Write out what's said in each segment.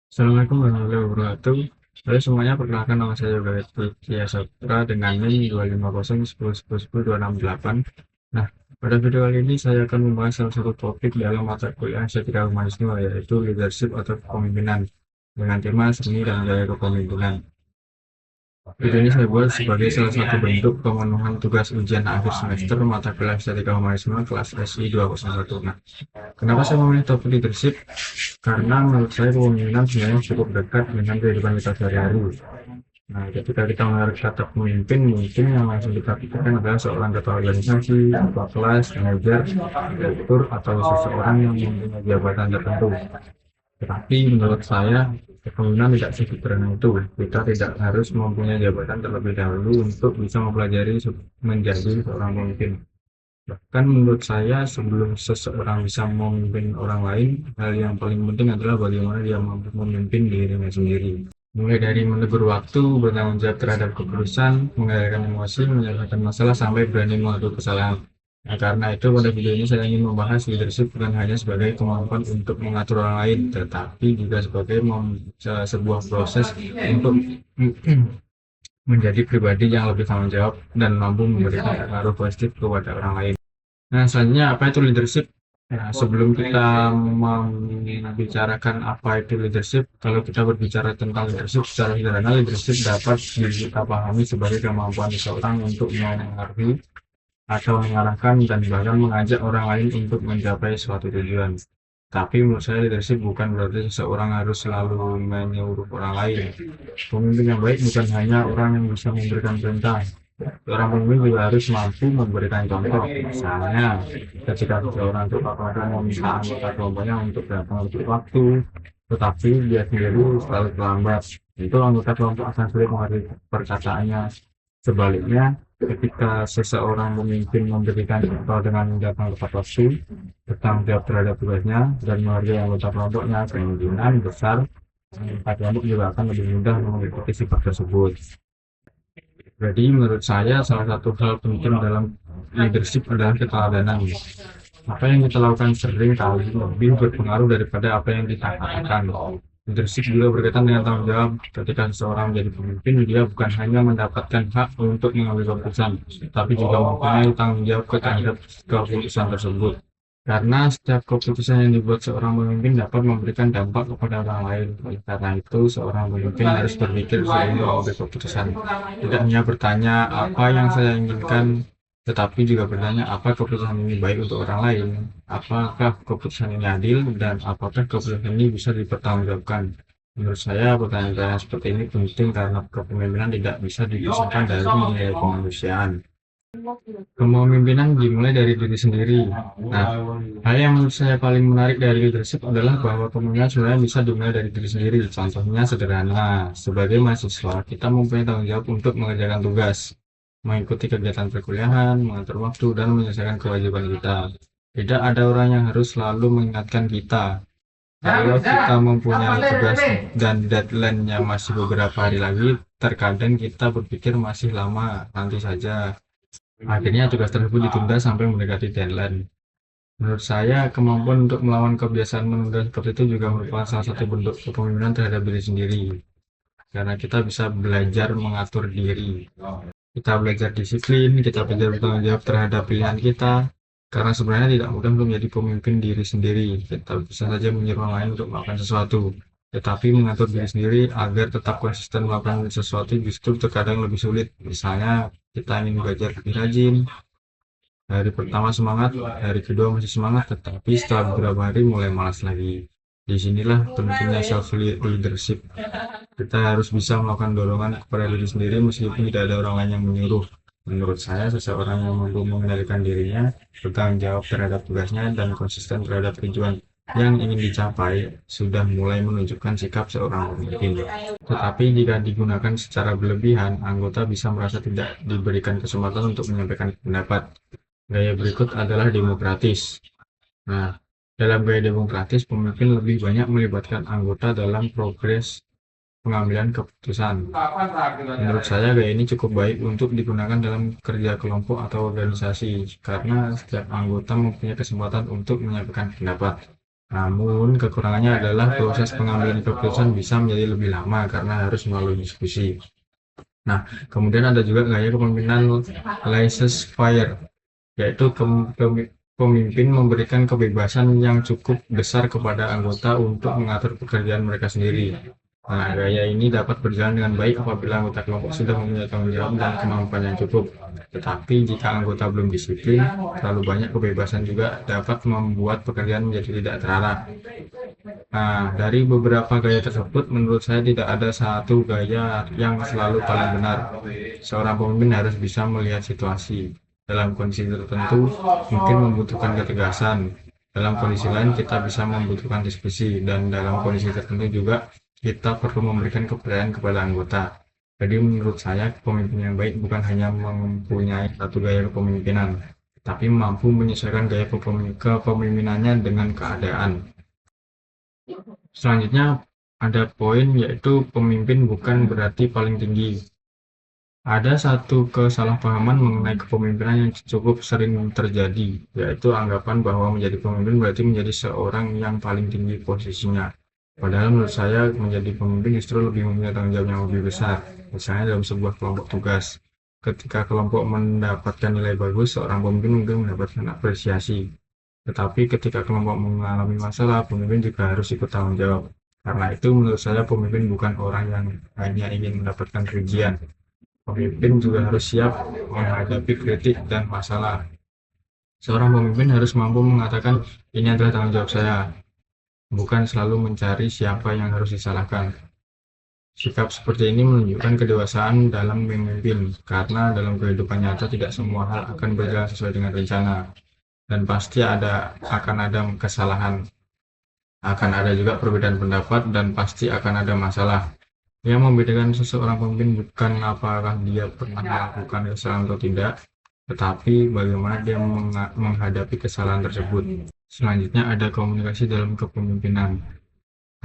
Assalamualaikum warahmatullahi wabarakatuh. Halo semuanya, perkenalkan nama saya Yoga Tia Saputra dengan NIM 25010101028. Nah, pada video kali ini saya akan membahas salah satu topik dalam mata kuliah Estetika Humanisme, yaitu leadership atau kepemimpinan dengan tema seni dan gaya kepemimpinan. Video ini saya buat sebagai salah satu bentuk pemenuhan tugas ujian akhir semester mata kuliah Estetika Humanisme kelas SI 201. Nah, kenapa saya memilih topik leadership? Karena menurut saya kepemimpinan sebenarnya cukup dekat dengan kehidupan kita sehari-hari. Nah, ketika kita mendengar kata pemimpin, mungkin yang langsung kita pikirkan adalah seorang ketua organisasi, ketua kelas, manajer, direktur, atau seseorang yang mempunyai jabatan tertentu. Tetapi menurut saya, kepemimpinan tidak sesederhana itu. Kita tidak harus mempunyai jabatan terlebih dahulu untuk bisa mempelajari menjadi seorang pemimpin. Bahkan menurut saya, sebelum seseorang bisa memimpin orang lain, hal yang paling penting adalah bagaimana dia mampu memimpin dirinya sendiri. Mulai dari menegur waktu, bertanggung jawab terhadap keputusan, mengendalikan emosi, menyelesaikan masalah, sampai berani mengakui kesalahan. Nah, karena itu pada video ini saya ingin membahas leadership bukan hanya sebagai kemampuan untuk mengatur orang lain, tetapi juga sebagai sebuah proses untuk menjadi pribadi yang lebih tanggung jawab dan mampu memberikan pengaruh positif kepada orang lain. Nah, selanjutnya apa itu leadership? Nah, sebelum kita membicarakan apa itu leadership, kalau kita berbicara tentang leadership secara sederhana, leadership dapat kita pahami sebagai kemampuan seseorang untuk mengaruhi atau mengarahkan dan bahkan mengajak orang lain untuk mencapai suatu tujuan. Tapi menurut saya leadership bukan berarti seseorang harus selalu menyuruh orang lain. Pemimpin yang baik bukan hanya orang yang bisa memberikan perintah. Seorang pemimpin juga harus mampu memberikan contoh. Misalnya, ketika seseorang ketua kelompok meminta anggota kelompoknya untuk datang lebih waktu, tetapi dia sendiri selalu terlambat, itu anggota kelompok akan sulit mengerti perkataannya. Sebaliknya, ketika seseorang pemimpin memberikan contoh dengan datang tepat waktu, bertanggung jawab terhadap tugasnya, dan menghargai anggota kelompoknya, kemungkinan besar anggota kelompok juga akan lebih mudah mengikuti sifat tersebut. Jadi menurut saya salah satu hal penting dalam leadership adalah keteladanan. Apa yang kita lakukan sering kali lebih berpengaruh daripada apa yang kita katakan. Leadership juga berkaitan dengan tanggung jawab. Ketika seseorang menjadi pemimpin, dia bukan hanya mendapatkan hak untuk mengambil keputusan, tapi juga mempunyai tanggung jawab terhadap keputusan tersebut. Karena setiap keputusan yang dibuat seorang pemimpin dapat memberikan dampak kepada orang lain. Oleh karena itu, seorang pemimpin harus berpikir sebelum mengambil keputusan. Tidak hanya bertanya apa yang saya inginkan, tetapi juga bertanya apa keputusan ini baik untuk orang lain, apakah keputusan ini adil, dan apakah keputusan ini bisa dipertanggungjawabkan. Menurut saya, pertanyaan-pertanyaan seperti ini penting karena kepemimpinan tidak bisa dipisahkan dari nilai kemanusiaan. Kepemimpinan dimulai dari diri sendiri. Nah, hal yang menurut saya paling menarik dari leadership adalah bahwa kepemimpinan sebenarnya bisa dimulai dari diri sendiri. Contohnya sederhana, sebagai mahasiswa, kita mempunyai tanggung jawab untuk mengerjakan tugas, mengikuti kegiatan perkuliahan, mengatur waktu, dan menyelesaikan kewajiban kita. Tidak ada orang yang harus selalu mengingatkan kita. Kalau kita mempunyai tugas dan deadline-nya masih beberapa hari lagi, terkadang kita berpikir masih lama, nanti saja. Akhirnya tugas tersebut ditunda sampai mendekati deadline. Menurut saya, kemampuan untuk melawan kebiasaan menunda seperti itu juga merupakan salah satu bentuk kepemimpinan terhadap diri sendiri. Karena kita bisa belajar mengatur diri. Kita belajar disiplin, kita belajar bertanggung jawab terhadap pilihan kita. Karena sebenarnya tidak mudah untuk menjadi pemimpin diri sendiri. Kita bisa saja menyuruh orang lain untuk melakukan sesuatu. Tetapi mengatur diri sendiri agar tetap konsisten melakukan sesuatu justru terkadang lebih sulit. Misalnya, kita ingin belajar lebih rajin, hari pertama semangat, hari kedua masih semangat, tetapi setelah beberapa hari mulai malas lagi. Disinilah pentingnya self leadership. Kita harus bisa melakukan dorongan kepada diri sendiri meskipun tidak ada orang lain yang menyuruh. Menurut saya, seseorang yang mampu mengendalikan dirinya, bertanggung jawab terhadap tugasnya, dan konsisten terhadap tujuan yang ingin dicapai, sudah mulai menunjukkan sikap seorang pemimpin. Tetapi jika digunakan secara berlebihan, anggota bisa merasa tidak diberikan kesempatan untuk menyampaikan pendapat. Gaya berikut adalah demokratis. Nah, dalam gaya demokratis, pemimpin lebih banyak melibatkan anggota dalam progres pengambilan keputusan. Menurut saya, gaya ini cukup baik untuk digunakan dalam kerja kelompok atau organisasi, karena setiap anggota mempunyai kesempatan untuk menyampaikan pendapat. Namun, kekurangannya adalah proses pengambilan keputusan bisa menjadi lebih lama karena harus melalui diskusi. Nah, kemudian ada juga gaya kepemimpinan laissez-faire, yaitu pemimpin memberikan kebebasan yang cukup besar kepada anggota untuk mengatur pekerjaan mereka sendiri. Nah, gaya ini dapat berjalan dengan baik apabila anggota kelompok sudah mempunyai tanggung jawab dan kemampuan yang cukup. Tetapi jika anggota belum disiplin, terlalu banyak kebebasan juga dapat membuat pekerjaan menjadi tidak terarah. Nah, dari beberapa gaya tersebut, menurut saya tidak ada satu gaya yang selalu paling benar. Seorang pemimpin harus bisa melihat situasi. Dalam kondisi tertentu, mungkin membutuhkan ketegasan. Dalam kondisi lain, kita bisa membutuhkan diskusi. Dan dalam kondisi tertentu juga, kita perlu memberikan kepercayaan kepada anggota. Jadi menurut saya, pemimpin yang baik bukan hanya mempunyai satu gaya kepemimpinan, tapi mampu menyesuaikan gaya kepemimpinannya dengan keadaan. Selanjutnya ada poin yaitu pemimpin bukan berarti paling tinggi. Ada satu kesalahpahaman mengenai kepemimpinan yang cukup sering terjadi, yaitu anggapan bahwa menjadi pemimpin berarti menjadi seorang yang paling tinggi posisinya. Padahal menurut saya menjadi pemimpin justru lebih mempunyai tanggung jawab yang lebih besar. Misalnya dalam sebuah kelompok tugas. Ketika kelompok mendapatkan nilai bagus, seorang pemimpin mungkin mendapatkan apresiasi. Tetapi ketika kelompok mengalami masalah, pemimpin juga harus ikut tanggung jawab. Karena itu menurut saya pemimpin bukan orang yang hanya ingin mendapatkan pujian. Pemimpin juga harus siap menghadapi kritik dan masalah. Seorang pemimpin harus mampu mengatakan, ini adalah tanggung jawab saya, bukan selalu mencari siapa yang harus disalahkan. Sikap seperti ini menunjukkan kedewasaan dalam memimpin, karena dalam kehidupan nyata tidak semua hal akan berjalan sesuai dengan rencana, dan pasti akan ada kesalahan, akan ada juga perbedaan pendapat, dan pasti akan ada masalah. Yang membedakan seseorang pemimpin bukan apakah dia pernah melakukan kesalahan atau tidak, tetapi bagaimana dia menghadapi kesalahan tersebut. Selanjutnya ada komunikasi dalam kepemimpinan.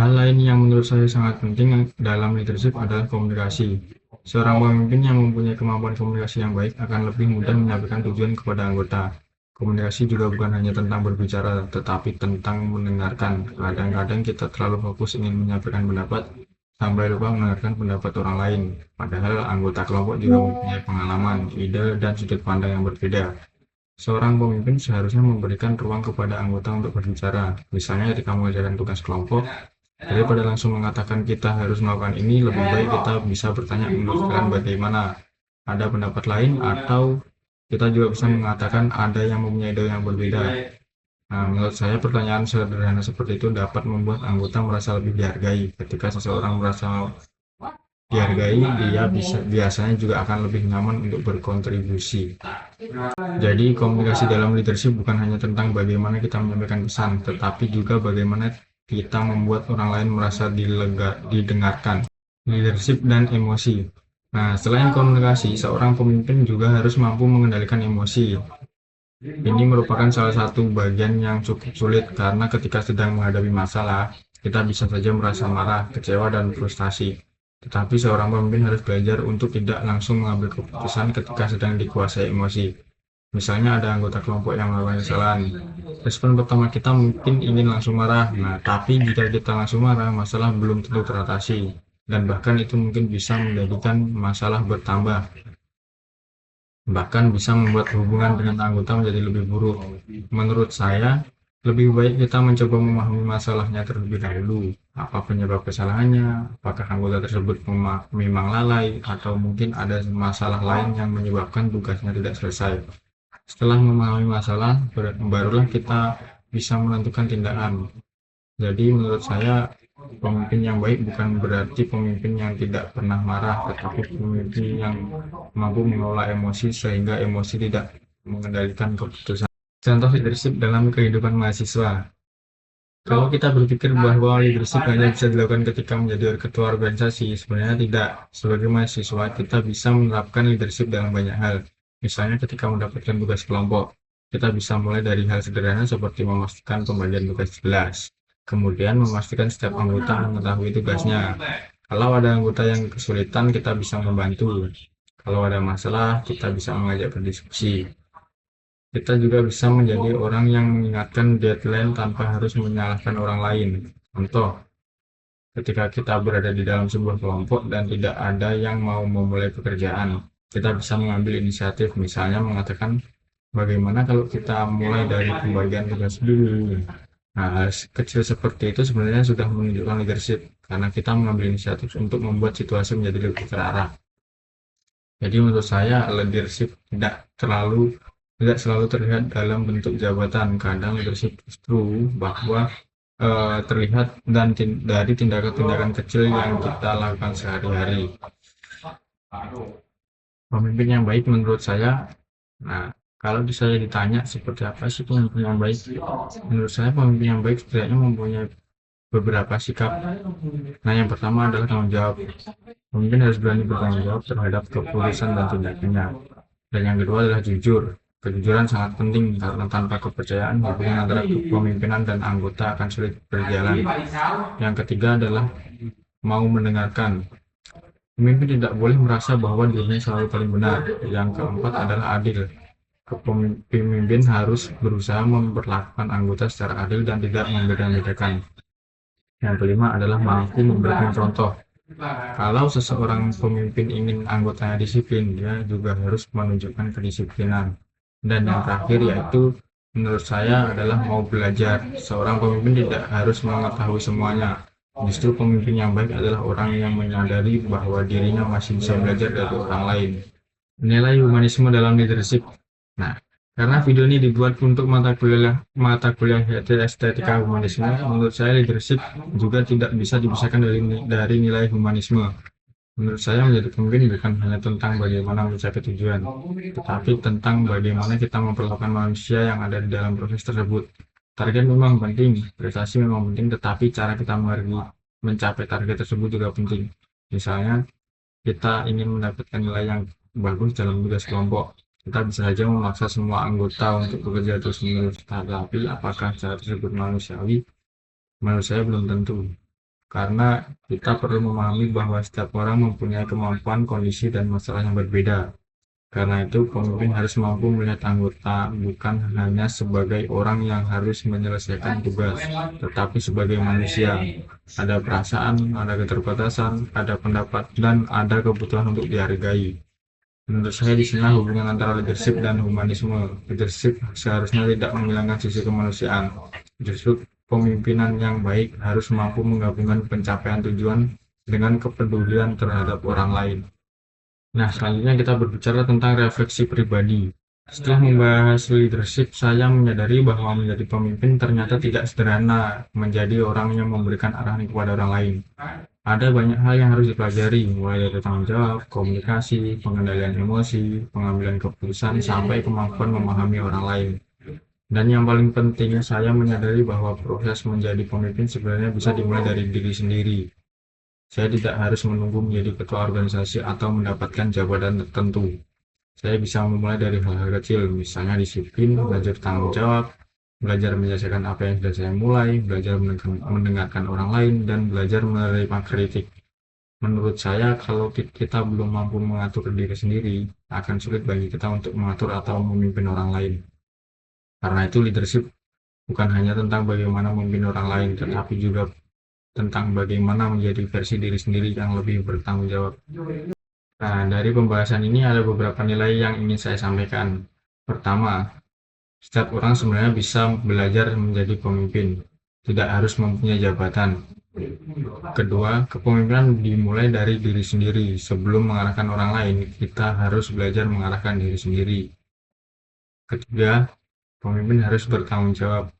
Hal lain yang menurut saya sangat penting dalam leadership adalah komunikasi. Seorang pemimpin yang mempunyai kemampuan komunikasi yang baik akan lebih mudah menyampaikan tujuan kepada anggota. Komunikasi juga bukan hanya tentang berbicara, tetapi tentang mendengarkan. Kadang-kadang kita terlalu fokus ingin menyampaikan pendapat, sampai lupa mendengarkan pendapat orang lain. Padahal anggota kelompok juga mempunyai pengalaman, ide, dan sudut pandang yang berbeda. Seorang pemimpin seharusnya memberikan ruang kepada anggota untuk berbicara. Misalnya ketika mengerjakan tugas kelompok, daripada langsung mengatakan kita harus melakukan ini, lebih baik kita bisa bertanya menurut kalian bagaimana. Ada pendapat lain, atau kita juga bisa mengatakan ada yang mempunyai ide yang berbeda. Nah, menurut saya pertanyaan sederhana seperti itu dapat membuat anggota merasa lebih dihargai. Ketika seseorang merasa dihargai, dia biasanya juga akan lebih nyaman untuk berkontribusi. Jadi komunikasi dalam leadership bukan hanya tentang bagaimana kita menyampaikan pesan, tetapi juga bagaimana kita membuat orang lain merasa didengarkan. Leadership dan emosi. Nah, selain komunikasi, seorang pemimpin juga harus mampu mengendalikan emosi. Ini merupakan salah satu bagian yang cukup sulit karena ketika sedang menghadapi masalah, kita bisa saja merasa marah, kecewa, dan frustasi. Tetapi seorang pemimpin harus belajar untuk tidak langsung mengambil keputusan ketika sedang dikuasai emosi. Misalnya ada anggota kelompok yang melakukan kesalahan. Respon pertama kita mungkin ingin langsung marah. Nah, tapi jika kita langsung marah, masalah belum tentu teratasi. Dan bahkan itu mungkin bisa menjadikan masalah bertambah. Bahkan bisa membuat hubungan dengan anggota menjadi lebih buruk. Menurut saya, lebih baik kita mencoba memahami masalahnya terlebih dahulu. Apa penyebab kesalahannya? Apakah anggota tersebut memang lalai? Atau mungkin ada masalah lain yang menyebabkan tugasnya tidak selesai? Setelah memahami masalah, barulah kita bisa menentukan tindakan. Jadi menurut saya, pemimpin yang baik bukan berarti pemimpin yang tidak pernah marah, tetapi pemimpin yang mampu mengelola emosi sehingga emosi tidak mengendalikan keputusan. Contoh leadership dalam kehidupan mahasiswa. Kalau kita berpikir bahwa leadership hanya bisa dilakukan ketika menjadi ketua organisasi, sebenarnya tidak. Sebagai mahasiswa, kita bisa menerapkan leadership dalam banyak hal. Misalnya ketika mendapatkan tugas kelompok, kita bisa mulai dari hal sederhana seperti memastikan pembagian tugas jelas. Kemudian memastikan setiap anggota mengetahui tugasnya. Kalau ada anggota yang kesulitan, kita bisa membantu. Kalau ada masalah, kita bisa mengajak berdiskusi. Kita juga bisa menjadi orang yang mengingatkan deadline tanpa harus menyalahkan orang lain. Contoh, ketika kita berada di dalam sebuah kelompok dan tidak ada yang mau memulai pekerjaan, kita bisa mengambil inisiatif, misalnya mengatakan, bagaimana kalau kita mulai dari pembagian tugas dulu. Nah, hal kecil seperti itu sebenarnya sudah menunjukkan leadership, karena kita mengambil inisiatif untuk membuat situasi menjadi lebih terarah. Jadi menurut saya leadership tidak selalu terlihat dalam bentuk jabatan. Kadang leadership justru bahwa terlihat dari tindakan-tindakan kecil yang kita lakukan sehari-hari. Pemimpin yang baik menurut saya, nah kalau saya ditanya seperti apa sih pemimpin yang baik, menurut saya pemimpin yang baik setidaknya mempunyai beberapa sikap. Nah, yang pertama adalah tanggung jawab. Pemimpin harus berani bertanggung jawab terhadap keputusan dan tindakannya. Dan yang kedua adalah jujur. Kejujuran sangat penting karena tanpa kepercayaan hubungan antara kepemimpinan dan anggota akan sulit berjalan. Yang ketiga adalah mau mendengarkan. Pemimpin tidak boleh merasa bahwa dirinya selalu paling benar. Yang keempat adalah adil. Pemimpin harus berusaha memperlakukan anggota secara adil dan tidak membeda-bedakan. Yang kelima adalah mampu memberikan contoh. Kalau seseorang pemimpin ingin anggotanya disiplin, dia juga harus menunjukkan kedisiplinan. Dan yang terakhir yaitu menurut saya adalah mau belajar. Seorang pemimpin tidak harus mengetahui semuanya. Justru pemimpin yang baik adalah orang yang menyadari bahwa dirinya masih bisa belajar dari orang lain. Nilai humanisme dalam leadership. Nah, karena video ini dibuat untuk mata kuliah yaitu estetika humanisme, menurut saya leadership juga tidak bisa dipisahkan dari nilai humanisme. Menurut saya menjadi pemimpin bukan hanya tentang bagaimana mencapai tujuan, tetapi tentang bagaimana kita memperlakukan manusia yang ada di dalam proses tersebut. Target memang penting, prestasi memang penting, tetapi cara kita mencapai target tersebut juga penting. Misalnya, kita ingin mendapatkan nilai yang bagus dalam tugas kelompok, kita bisa saja memaksa semua anggota untuk bekerja terus-menerus, tetapi apakah cara tersebut manusiawi? Menurut saya belum tentu. Karena kita perlu memahami bahwa setiap orang mempunyai kemampuan, kondisi, dan masalah yang berbeda. Karena itu, pemimpin harus mampu melihat anggota bukan hanya sebagai orang yang harus menyelesaikan tugas, tetapi sebagai manusia. Ada perasaan, ada keterbatasan, ada pendapat, dan ada kebutuhan untuk dihargai. Menurut saya di sini hubungan antara leadership dan humanisme. Leadership seharusnya tidak menghilangkan sisi kemanusiaan. Justru pemimpinan yang baik harus mampu menggabungkan pencapaian tujuan dengan kepedulian terhadap orang lain. Nah, selanjutnya kita berbicara tentang refleksi pribadi. Setelah membahas leadership, saya menyadari bahwa menjadi pemimpin ternyata tidak sederhana menjadi orang yang memberikan arahan kepada orang lain. Ada banyak hal yang harus dipelajari, mulai dari tanggung jawab, komunikasi, pengendalian emosi, pengambilan keputusan, sampai kemampuan memahami orang lain. Dan yang paling penting, saya menyadari bahwa proses menjadi pemimpin sebenarnya bisa dimulai dari diri sendiri. Saya tidak harus menunggu menjadi ketua organisasi atau mendapatkan jabatan tertentu. Saya bisa memulai dari hal-hal kecil, misalnya disiplin, belajar tanggung jawab, belajar menyelesaikan apa yang sudah saya mulai, belajar mendengarkan orang lain, dan belajar menerima kritik. Menurut saya, kalau kita belum mampu mengatur diri sendiri, akan sulit bagi kita untuk mengatur atau memimpin orang lain. Karena itu leadership bukan hanya tentang bagaimana memimpin orang lain, tetapi juga tentang bagaimana menjadi versi diri sendiri yang lebih bertanggung jawab. Nah, dari pembahasan ini ada beberapa nilai yang ingin saya sampaikan. Pertama, setiap orang sebenarnya bisa belajar menjadi pemimpin, tidak harus mempunyai jabatan. Kedua, kepemimpinan dimulai dari diri sendiri. Sebelum mengarahkan orang lain, kita harus belajar mengarahkan diri sendiri. Ketiga, pemimpin harus bertanggung jawab.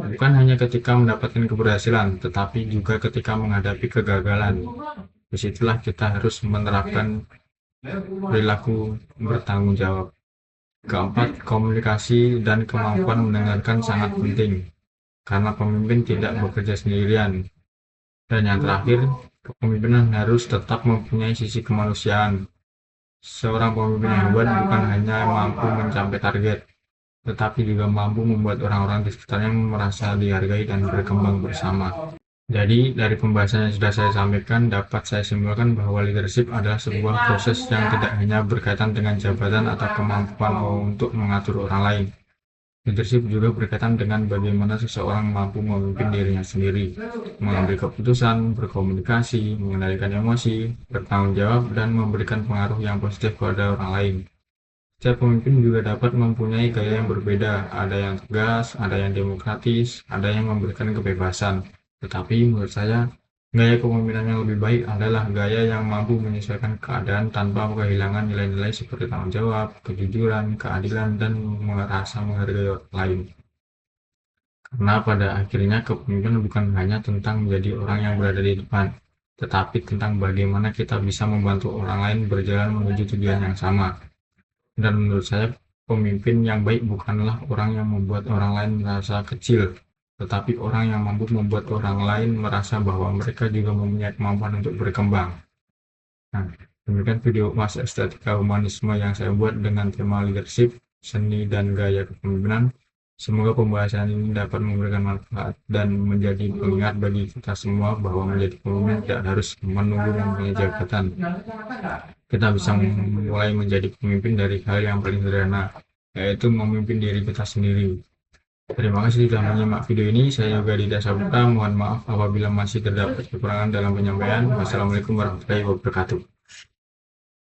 Bukan hanya ketika mendapatkan keberhasilan, tetapi juga ketika menghadapi kegagalan. Disitulah kita harus menerapkan perilaku bertanggung jawab. Keempat, komunikasi dan kemampuan mendengarkan sangat penting, karena pemimpin tidak bekerja sendirian. Dan yang terakhir, kepemimpinan harus tetap mempunyai sisi kemanusiaan. Seorang pemimpin yang hebat bukan hanya mampu mencapai target, tetapi juga mampu membuat orang-orang di sekitarnya merasa dihargai dan berkembang bersama. Jadi, dari pembahasan yang sudah saya sampaikan, dapat saya simpulkan bahwa leadership adalah sebuah proses yang tidak hanya berkaitan dengan jabatan atau kemampuan untuk mengatur orang lain. Leadership juga berkaitan dengan bagaimana seseorang mampu memimpin dirinya sendiri, mengambil keputusan, berkomunikasi, mengendalikan emosi, bertanggung jawab, dan memberikan pengaruh yang positif kepada orang lain. Setiap pemimpin juga dapat mempunyai gaya yang berbeda, ada yang tegas, ada yang demokratis, ada yang memberikan kebebasan. Tetapi menurut saya, gaya kepemimpinan yang lebih baik adalah gaya yang mampu menyesuaikan keadaan tanpa kehilangan nilai-nilai seperti tanggung jawab, kejujuran, keadilan, dan merasa menghargai orang lain. Karena pada akhirnya kepemimpinan bukan hanya tentang menjadi orang yang berada di depan, tetapi tentang bagaimana kita bisa membantu orang lain berjalan menuju tujuan yang sama. Dan menurut saya, pemimpin yang baik bukanlah orang yang membuat orang lain merasa kecil, tetapi orang yang mampu membuat orang lain merasa bahwa mereka juga mempunyai kemampuan untuk berkembang. Nah, demikian video Mas Estetika Humanisme yang saya buat dengan tema leadership, seni, dan gaya kepemimpinan. Semoga pembahasan ini dapat memberikan manfaat dan menjadi pengingat bagi kita semua bahwa menjadi pemimpin tidak harus menunggu mempunyai jabatan. Kita bisa mulai menjadi pemimpin dari hal yang paling sederhana, yaitu memimpin diri kita sendiri. Terima kasih sudah menyimak video ini. Saya Yoga Dida Saputra. Mohon maaf apabila masih terdapat kekurangan dalam penyampaian. Wassalamualaikum warahmatullahi wabarakatuh.